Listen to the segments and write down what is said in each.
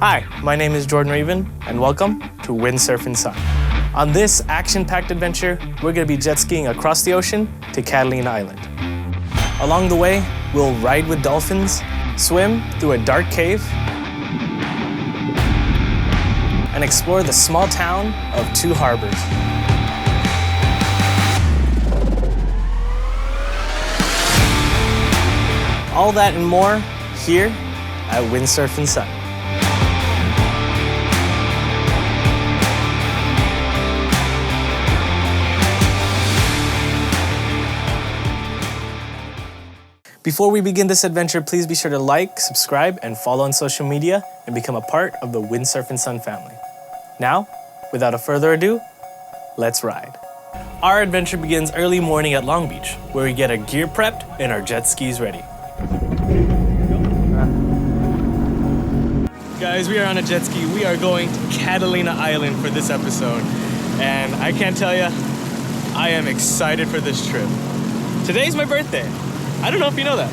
Hi, my name is Jordan Raven, and welcome to Windsurf and Sun. On this action-packed adventure, we're going to be jet skiing across the ocean to Catalina Island. Along the way, we'll ride with dolphins, swim through a dark cave, and explore the small town of Two Harbors. All that and more here at Windsurf and Sun. Before we begin this adventure, please be sure to like, subscribe, and follow on social media and become a part of the Windsurf and Sun family. Now, without a further ado, let's ride. Our adventure begins early morning at Long Beach, where we get our gear prepped and our jet skis ready. Guys, we are on a jet ski. We are going to Catalina Island for this episode. And I can't tell you, I am excited for this trip. Today's my birthday. I don't know if you know that.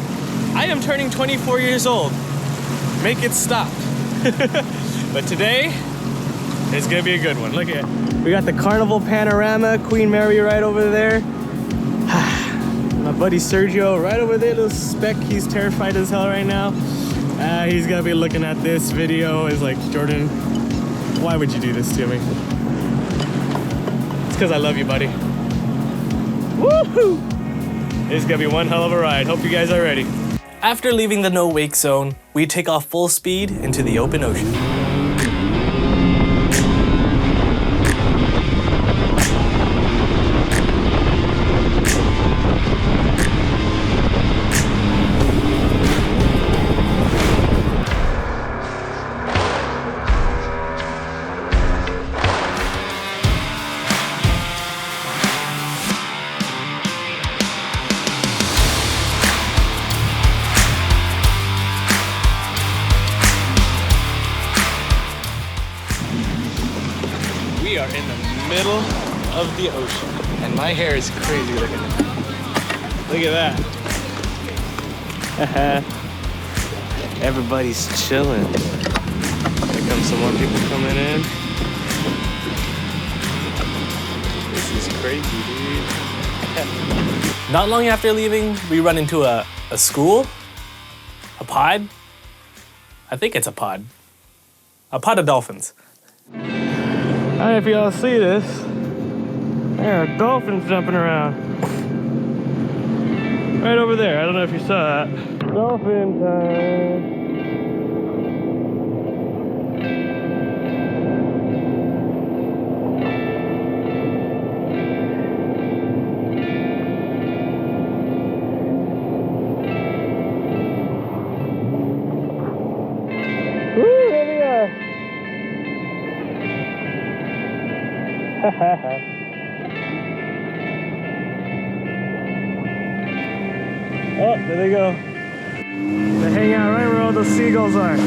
I am turning 24 years old. Make it stop. But today, it's gonna be a good one. Look at it. We got the Carnival Panorama, Queen Mary right over there. My buddy Sergio right over there, little speck. He's terrified as hell right now. He's gonna be looking at this video. He's like, Jordan, why would you do this to me? It's because I love you, buddy. Woohoo! It's gonna be one hell of a ride. Hope you guys are ready. After leaving the no-wake zone, we take off full speed into the open ocean. We are in the middle of the ocean, and my hair is crazy looking. Look at that. Everybody's chilling. Here comes some more people coming in. This is crazy, dude. Not long after leaving, we run into a school, a pod. I think it's a pod of dolphins. I don't know if y'all see this. There are dolphins jumping around. Right over there. I don't know if you saw that. Dolphin time. Woo, there we are. Oh, there they go. They hang out right where all the seagulls are.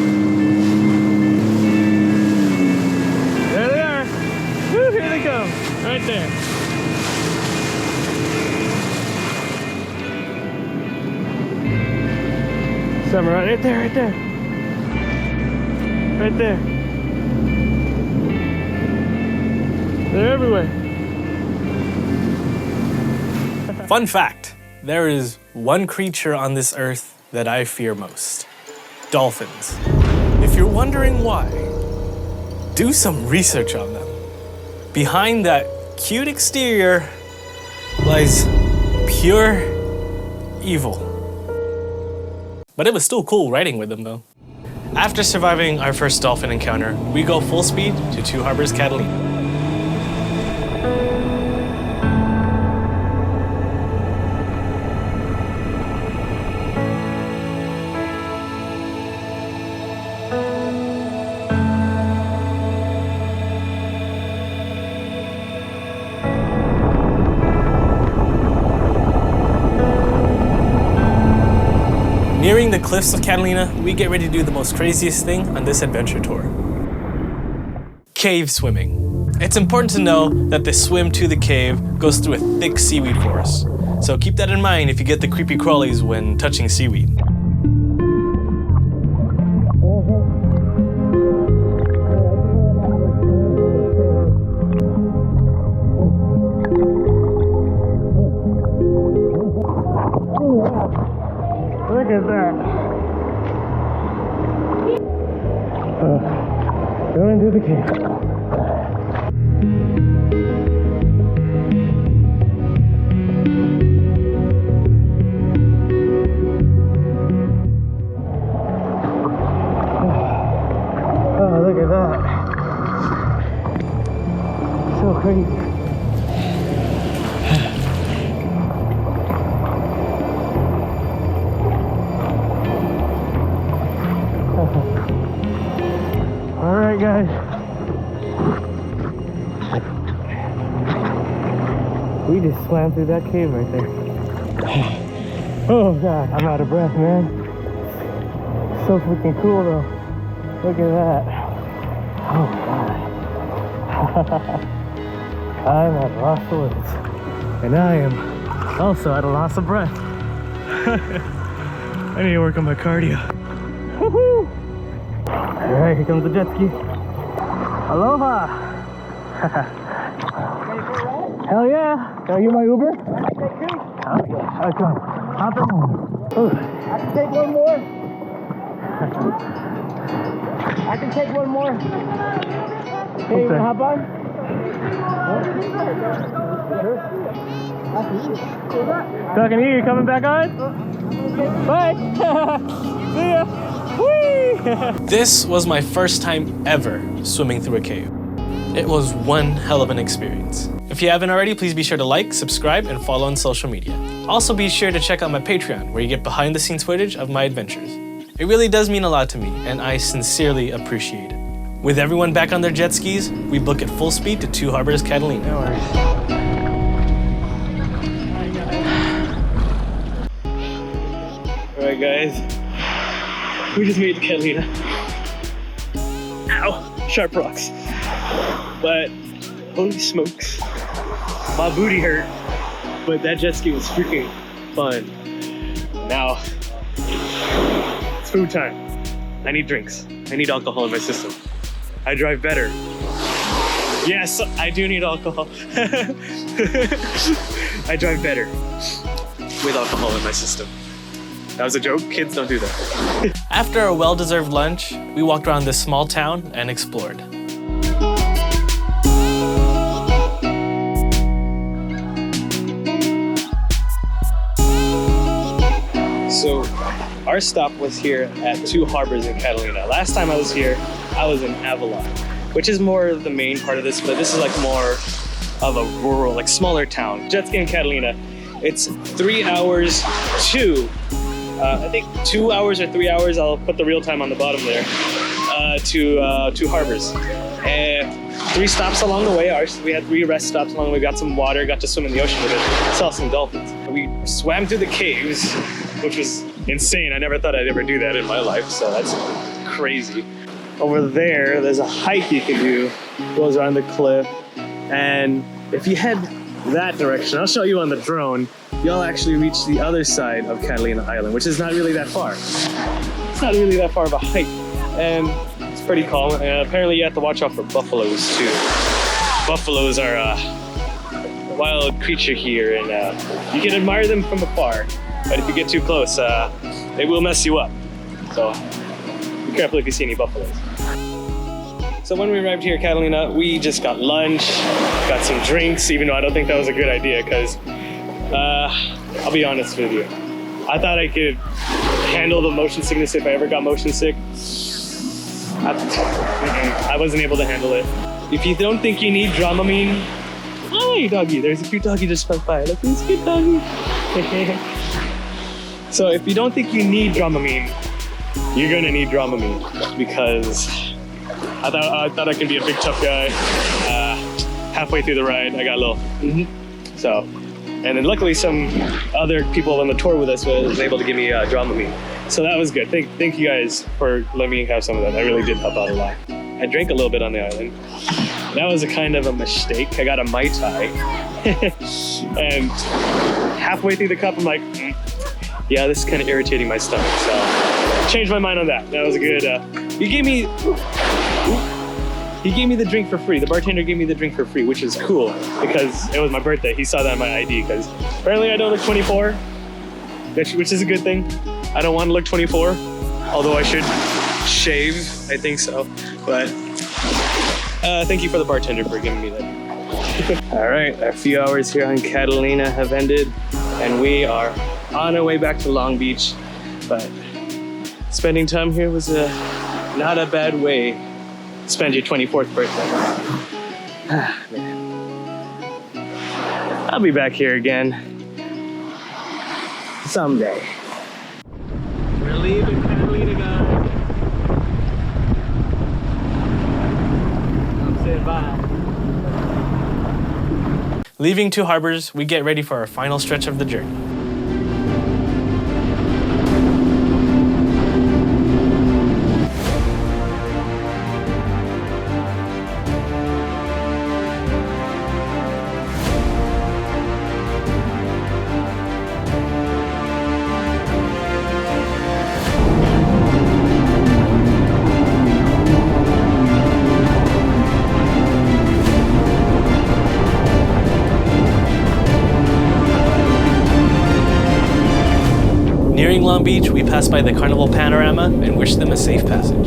There they are. Woo, here they come. Right there. Some right there, right there. Right there. They're everywhere. Fun fact, there is one creature on this earth that I fear most. Dolphins. If you're wondering why, do some research on them. Behind that cute exterior lies pure evil. But it was still cool riding with them though. After surviving our first dolphin encounter, we go full speed to Two Harbors Catalina. Nearing the cliffs of Catalina, we get ready to do the most craziest thing on this adventure tour. Cave swimming. It's important to know that the swim to the cave goes through a thick seaweed forest. So keep that in mind if you get the creepy crawlies when touching seaweed. Going into the cave. Oh, look at that. So crazy. All right, guys. We just swam through that cave right there. Oh God, I'm out of breath, man. So freaking cool though. Look at that. Oh God. I'm at a loss of words. And I am also at a loss of breath. I need to work on my cardio. Woohoo! Alright, here comes the jet ski. Aloha! Hell yeah! Are you my Uber? Okay, come. Hop in. I can take one more. I can take one more. Hey, you wanna hop on? Talking to you, coming back on? Bye! See ya! Whee! This was my first time ever swimming through a cave. It was one hell of an experience. If you haven't already, please be sure to like, subscribe, and follow on social media. Also be sure to check out my Patreon, where you get behind the scenes footage of my adventures. It really does mean a lot to me, and I sincerely appreciate it. With everyone back on their jet skis, we book at full speed to Two Harbors Catalina. No worries. Alright guys, we just made it to Catalina. Ow! Sharp rocks. But holy smokes, my booty hurt, but that jet ski was freaking fun. Now, it's food time. I need drinks. I need alcohol in my system. I drive better. Yes, I do need alcohol. I drive better with alcohol in my system. That was a joke. Kids don't do that. After a well-deserved lunch, we walked around this small town and explored. So our stop was here at Two Harbors in Catalina. Last time I was here, I was in Avalon, which is more of the main part of this, but this is like more of a rural, like smaller town. Jetski2Catalina, it's 3 hours to, I think 2 hours or 3 hours, I'll put the real time on the bottom there, to Two Harbors. And 3 stops along the way. We had 3 rest stops along the way. We got some water, got to swim in the ocean with it, saw some dolphins. We swam through the caves, which was insane. I never thought I'd ever do that in my life, so that's crazy. Over there's a hike you can do, goes around the cliff, and if you head that direction, I'll show you on the drone, you'll actually reach the other side of Catalina Island, which is not really that far. It's not really that far of a hike, and it's pretty calm, and apparently you have to watch out for buffaloes too. Buffaloes are a wild creature here, and you can admire them from afar, but if you get too close, they will mess you up. So be careful if you see any buffaloes. So when we arrived here at Catalina, we just got lunch, got some drinks, even though I don't think that was a good idea, because I'll be honest with you. I thought I could handle the motion sickness if I ever got motion sick. I wasn't able to handle it. If you don't think you need Dramamine, hi doggy, there's a cute doggy just went by. Look at this cute doggy. So if you don't think you need Dramamine, you're gonna need Dramamine, because I thought I could be a big tough guy. Halfway through the ride, I got a little so, and then luckily some other people on the tour with us was able to give me Dramamine. So that was good. Thank you guys for letting me have some of that. That really did help out a lot. I drank a little bit on the island. That was a kind of a mistake. I got a Mai Tai. And halfway through the cup, I'm like, yeah, this is kind of irritating my stomach. So changed my mind on that. That was a good, he gave me the drink for free. The bartender gave me the drink for free, which is cool because it was my birthday. He saw that on my ID because apparently I don't look 24, which is a good thing. I don't want to look 24, although I should shave, I think so. But thank you for the bartender for giving me that. All right, our few hours here on Catalina have ended, and we are on our way back to Long Beach. But spending time here was not a bad way to spend your 24th birthday. Man. I'll be back here again someday. We're leaving Catalina, guys. I'm saying bye. Leaving Two Harbors, we get ready for our final stretch of the journey. Nearing Long Beach, we pass by the Carnival Panorama and wish them a safe passage.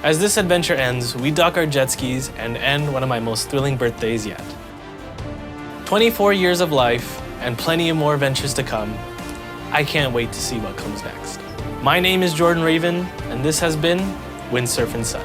As this adventure ends, we dock our jet skis and end one of my most thrilling birthdays yet. 24 years of life and plenty of more adventures to come. I can't wait to see what comes next. My name is Jordan Raven, and this has been Windsurfing Sun.